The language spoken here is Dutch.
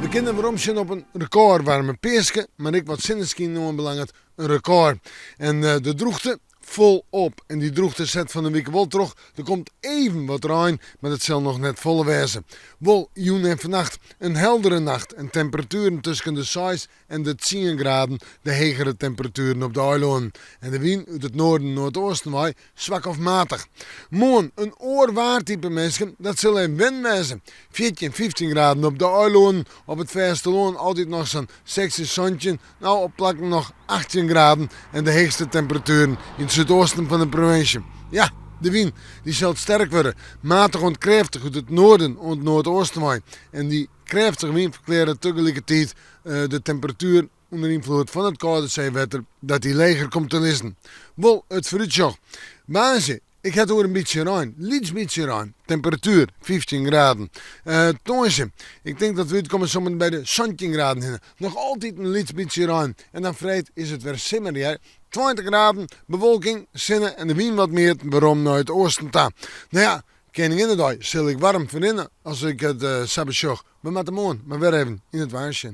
We kennen waarom zien op een record warme peeske, maar ik wat zinneskin noemen belangrijk een record. En de droogte vol op. En die droogte zet van de week wel terug. Er komt even wat rein, maar dat zal nog net volle wezen. Wel, joen en vannacht een heldere nacht. En temperaturen tussen de 6 en de 10 graden. De hegere temperaturen op de eiland. En de wind uit het noorden en noordoosten waai zwak of matig. Morgen een oorwaartype mensen, dat zal een wind wezen. 14 en 15 graden op de eiland. Op het Versteloon altijd nog zo'n 16 zonnetje. Nou, op plakken nog 18 graden. En de heegste temperaturen in het zuidoosten van de provincie. Ja, de wind die zal sterk worden. Matig en krachtig uit het noorden en het noordoosten waai. En die krachtige wind verklaren tegelijkertijd de temperatuur onder invloed van het koude zeewater dat die leger komt te liggen. Wel, het vooruitzicht. Baasje, ik heb er een beetje rein. Liets beetje rein. Temperatuur 15 graden. Toonsje, ik denk dat we uitkomen zometeen bij de 17 graden heen. Nog altijd een liets beetje rein. En dan vrijdag is het weer simmer. Ja. 20 graden, bewolking, zinnen en de wind wat meer. Waarom naar het oosten ta. Nou ja, Koninginnedag zal ik warm vinden als ik het sabbatjoch. We moeten morgen maar weer even in het waarsje.